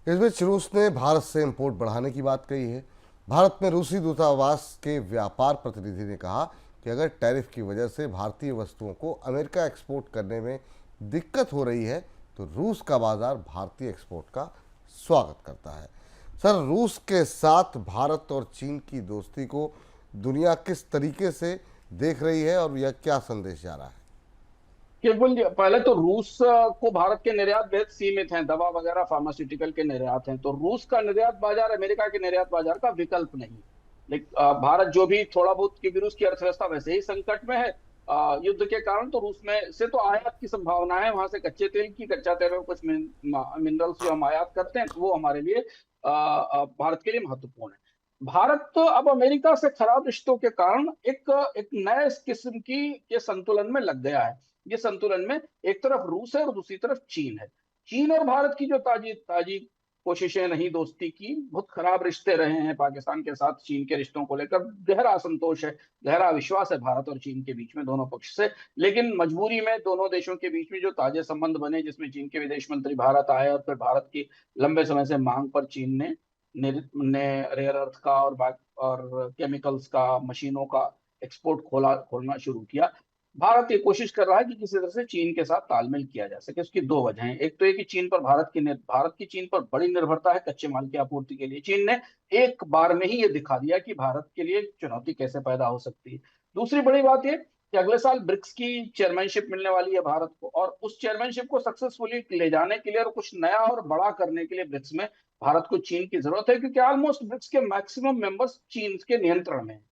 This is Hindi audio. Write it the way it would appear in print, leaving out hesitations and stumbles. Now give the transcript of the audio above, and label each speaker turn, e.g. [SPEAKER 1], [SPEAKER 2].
[SPEAKER 1] इस बीच रूस ने भारत से इंपोर्ट बढ़ाने की बात कही है। भारत में रूसी दूतावास के व्यापार प्रतिनिधि ने कहा कि अगर टैरिफ की वजह से भारतीय वस्तुओं को अमेरिका एक्सपोर्ट करने में दिक्कत हो रही है तो रूस का बाजार भारतीय एक्सपोर्ट का स्वागत करता है। सर, रूस के साथ भारत और चीन की दोस्ती को दुनिया किस तरीके से देख रही है और यह क्या संदेश जा रहा है?
[SPEAKER 2] केवल पहले तो रूस को भारत के निर्यात बेहद सीमित हैं। दवा वगैरह फार्मास्यूटिकल के निर्यात हैं, तो रूस का निर्यात बाजार अमेरिका के निर्यात बाजार का विकल्प नहीं है। लेकिन भारत जो भी थोड़ा बहुत, क्योंकि रूस की अर्थव्यवस्था वैसे ही संकट में है युद्ध के कारण, तो रूस में से तो आयात की संभावना है, वहां से कच्चे तेल की, कच्चा तेल और कुछ मिनरल्स जो हम आयात करते हैं, तो वो हमारे लिए भारत के लिए महत्वपूर्ण है। भारत तो अब अमेरिका से खराब रिश्तों के कारण एक एक नए किस्म की के संतुलन में लग गया है। ये संतुलन में एक तरफ रूस है और दूसरी तरफ चीन है। चीन और भारत की जो ताजी ताजी कोशिशें नहीं दोस्ती की, बहुत खराब रिश्ते रहे हैं पाकिस्तान के साथ। चीन के रिश्तों को लेकर गहरा असंतोष है, गहरा विश्वास है भारत और चीन के बीच में, दोनों पक्ष से। लेकिन मजबूरी में दोनों देशों के बीच में जो ताजे संबंध बने, जिसमें चीन के विदेश मंत्री भारत आए और फिर भारत की लंबे समय से मांग पर चीन ने रेयर अर्थ का और केमिकल्स का, मशीनों का एक्सपोर्ट खोलना शुरू किया। भारत ये कोशिश कर रहा है कि किसी तरह से चीन के साथ तालमेल किया जा सके। उसकी दो वजह हैं। एक तो ये कि भारत की चीन पर बड़ी निर्भरता है कच्चे माल की आपूर्ति के लिए। चीन ने एक बार में ही ये दिखा दिया कि भारत के लिए चुनौती कैसे पैदा हो सकती है। दूसरी बड़ी बात ये कि अगले साल ब्रिक्स की चेयरमैनशिप मिलने वाली है भारत को, और उस चेयरमैनशिप को सक्सेसफुली ले जाने के लिए और कुछ नया और बड़ा करने के लिए ब्रिक्स में भारत को चीन की जरूरत है, क्योंकि ऑलमोस्ट ब्रिक्स के मैक्सिमम मेंबर्स चीन के नियंत्रण में हैं।